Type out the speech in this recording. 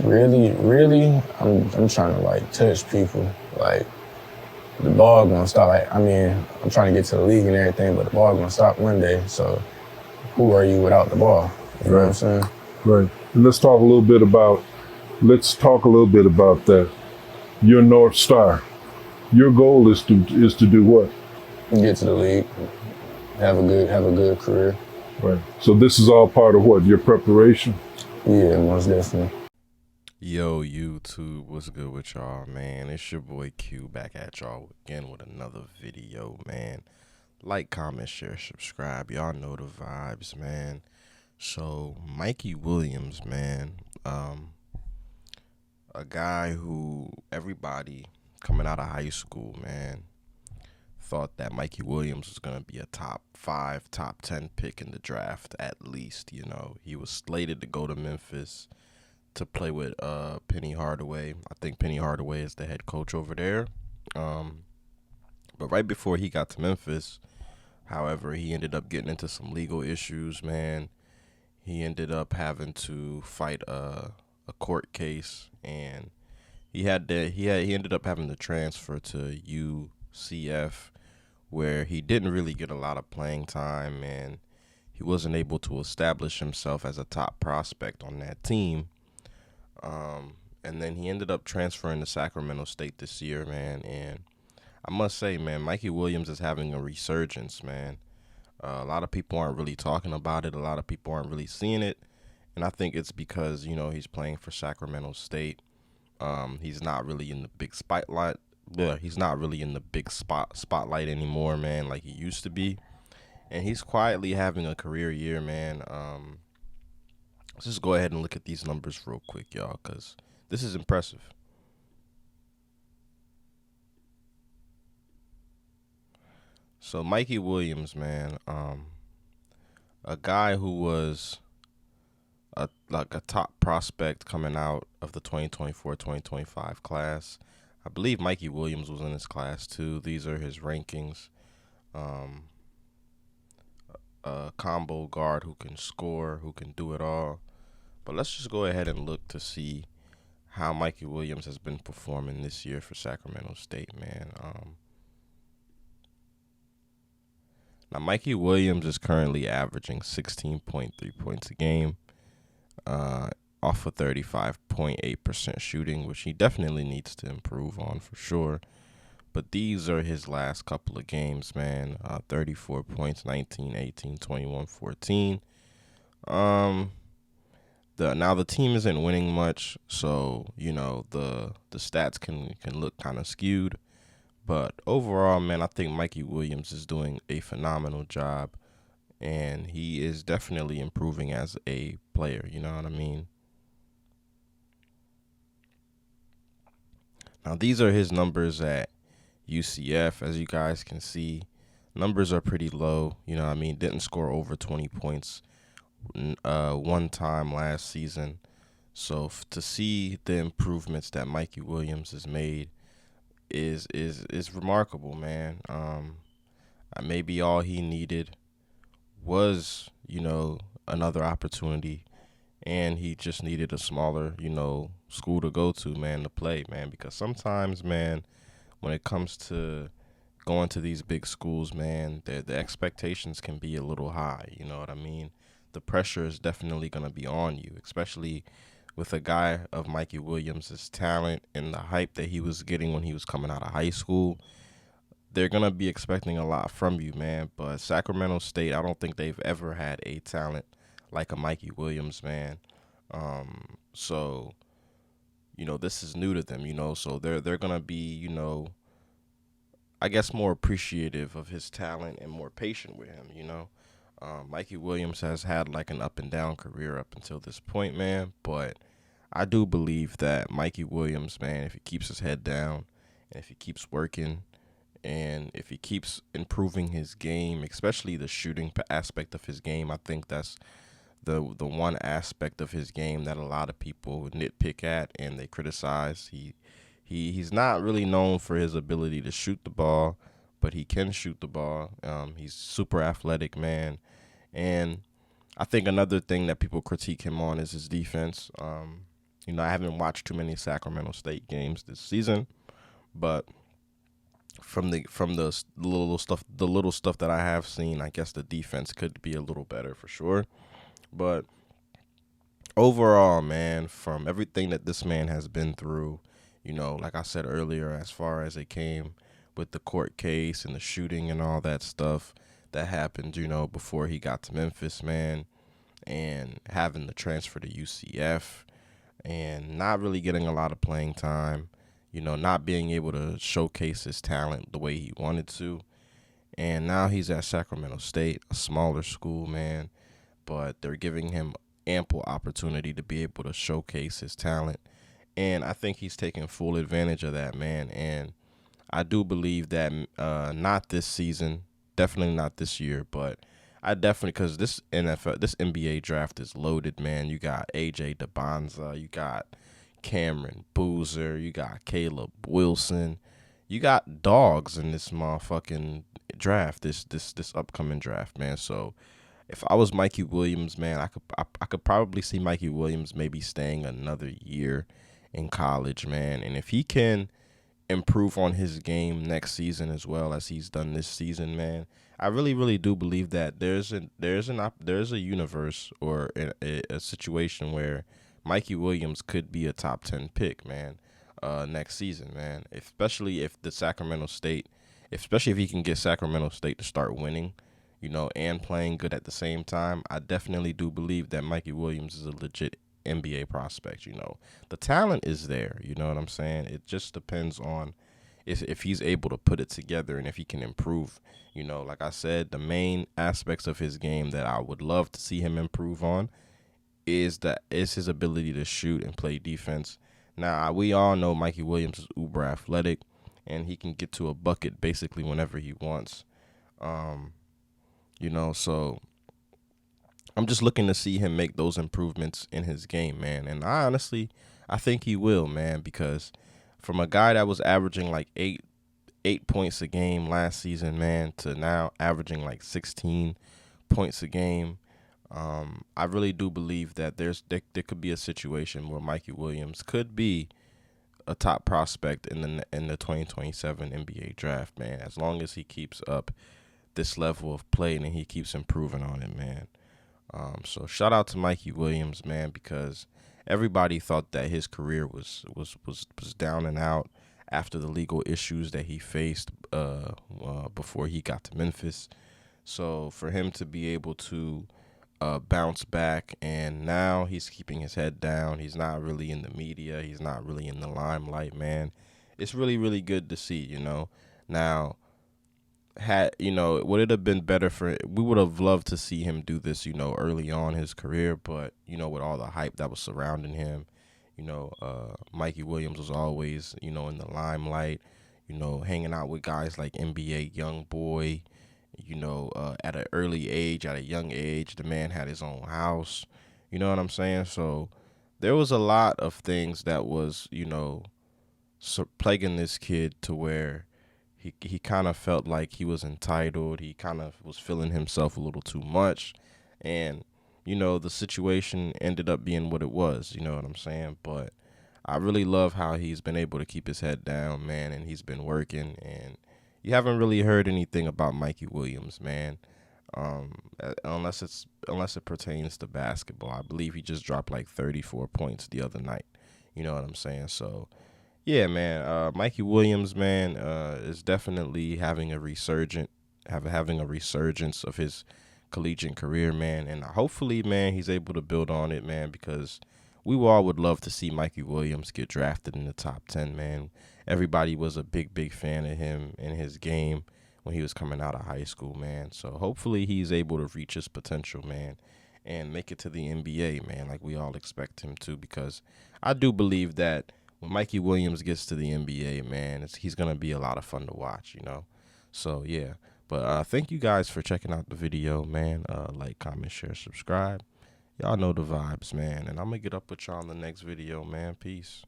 Really, I'm trying to like touch people. Like the ball gonna stop. Like I mean, I'm trying to get to the league and everything, but the ball gonna stop one day. So who are you without the ball? You know what I'm Right, saying? right. And let's talk a little bit about that. Your North Star. Your goal is to do what? Get to the league, have a good career. Right. So this is all part of what? Your preparation? Yeah, most definitely. Yo, YouTube, what's good with y'all, man? It's your boy Q back at y'all again with another video, man. Like, comment, share, subscribe. Y'all know the vibes, man. So, Mikey Williams, man, a guy who everybody coming out of high school, man, thought that Mikey Williams was going to be a top 5, top 10 pick in the draft at least, you know. He was slated to go to Memphis to play with Penny Hardaway. I think Penny Hardaway is the head coach over there. Um, but right before he got to Memphis, however, he ended up getting into some legal issues, man. He ended up having to fight a court case, and he ended up having to transfer to UCF, where he didn't really get a lot of playing time, and he wasn't able to establish himself as a top prospect on that team. And then he ended up transferring to Sacramento State this year, man. And I must say, man, Mikey Williams is having a resurgence, man. A lot of people aren't really talking about it. A lot of people aren't really seeing it. And I think it's because, you know, he's playing for Sacramento State. He's not really in the big spotlight. Yeah, he's not really in the big spotlight anymore, man, like he used to be. And he's quietly having a career year, man. Let's just go ahead and look at these numbers real quick, y'all, because this is impressive. So Mikey Williams, man, a guy who was like a top prospect coming out of the 2024-2025 class. I believe Mikey Williams was in this class too. These are his rankings. Um, a combo guard who can score, who can do it all. But let's just go ahead and look to see how Mikey Williams has been performing this year for Sacramento State, man. Now, Mikey Williams is currently averaging 16.3 points a game, uh, off of 35.8% shooting, which he definitely needs to improve on for sure. But these are his last couple of games, man. 34 points, 19, 18, 21, 14. Um, the team isn't winning much, so you know the stats can look kind of skewed. But overall, man, I think Mikey Williams is doing a phenomenal job, and he is definitely improving as a player. You know what I mean? Now these are his numbers at UCF, as you guys can see. Numbers are pretty low. You know what I mean? Didn't score over 20 points one time last season. So to see the improvements that Mikey Williams has made is remarkable, man. Maybe all he needed was, you know, another opportunity, and he just needed a smaller, you know, school to go to, man, to play, man. Because sometimes, man, when it comes to going to these big schools, man, the expectations can be a little high. You know what I mean? The pressure is definitely going to be on you, especially with a guy of Mikey Williams' talent and the hype that he was getting when he was coming out of high school. They're going to be expecting a lot from you, man. But Sacramento State, I don't think they've ever had a talent like a Mikey Williams, man. So, you know, this is new to them, you know, so they're going to be, you know, I guess more appreciative of his talent and more patient with him, you know. Mikey Williams has had like an up and down career up until this point, man. But I do believe that Mikey Williams, man, if he keeps his head down and if he keeps working and if he keeps improving his game, especially the shooting aspect of his game, I think that's the one aspect of his game that a lot of people nitpick at and they criticize. He's not really known for his ability to shoot the ball, but he can shoot the ball. He's super athletic, man. And I think another thing that people critique him on is his defense. I haven't watched too many Sacramento State games this season, but from the little stuff that I have seen, I guess the defense could be a little better for sure. But overall, man, from everything that this man has been through, like I said earlier, as far as it came with the court case and the shooting and all that stuff that happened, before he got to Memphis, man, and having the transfer to UCF and not really getting a lot of playing time, not being able to showcase his talent the way he wanted to. And now he's at Sacramento State, a smaller school, man, but they're giving him ample opportunity to be able to showcase his talent. And I think he's taking full advantage of that, man. And I do believe that not this season, definitely not this year, but I definitely, because this NBA draft is loaded, man. You got AJ DeBonza, you got Cameron Boozer, you got Caleb Wilson, you got dogs in this motherfucking draft, this upcoming draft, man. So if I was Mikey Williams, man, I could probably see Mikey Williams maybe staying another year in college, man. And if he can improve on his game next season as well as he's done this season, man, I really, really do believe that there's a universe or a situation where Mikey Williams could be a top 10 pick, man, next season, man. Especially if he can get Sacramento State to start winning, and playing good at the same time. I definitely do believe that Mikey Williams is a legit NBA prospect. The talent is there. You know what I'm saying? It just depends on if he's able to put it together and if he can improve. Like I said, the main aspects of his game that I would love to see him improve on is his ability to shoot and play defense. Now, we all know Mikey Williams is uber athletic, and he can get to a bucket basically whenever he wants. So I'm just looking to see him make those improvements in his game, man. And I think he will, man, because from a guy that was averaging like eight points a game last season, man, to now averaging like 16 points a game, I really do believe that there could be a situation where Mikey Williams could be a top prospect in the 2027 NBA draft, man, as long as he keeps up this level of play and he keeps improving on it, man. So shout out to Mikey Williams, man, because everybody thought that his career was down and out after the legal issues that he faced before he got to Memphis. So for him to be able to bounce back, and now he's keeping his head down. He's not really in the media. He's not really in the limelight, man. It's really, really good to see, Now, would it have been better we would have loved to see him do this, early on in his career, but, with all the hype that was surrounding him, Mikey Williams was always, in the limelight, hanging out with guys like NBA Youngboy, at an at a young age, the man had his own house, you know what I'm saying? So there was a lot of things that was, plaguing this kid to where he kind of felt like he was entitled. He kind of was feeling himself a little too much. And, the situation ended up being what it was, you know what I'm saying? But I really love how he's been able to keep his head down, man, and he's been working. And you haven't really heard anything about Mikey Williams, man, unless it pertains to basketball. I believe he just dropped like 34 points the other night. You know what I'm saying? So, yeah, man, Mikey Williams, man, is definitely having a resurgence of his collegiate career, man, and hopefully, man, he's able to build on it, man, because we all would love to see Mikey Williams get drafted in the top 10, man. Everybody was a big fan of him and his game when he was coming out of high school, man. So hopefully he's able to reach his potential, man, and make it to the NBA, man, like we all expect him to, because I do believe that when Mikey Williams gets to the NBA, man, he's going to be a lot of fun to watch, So, yeah. But thank you guys for checking out the video, man. Like, comment, share, subscribe. Y'all know the vibes, man. And I'm going to get up with y'all in the next video, man. Peace.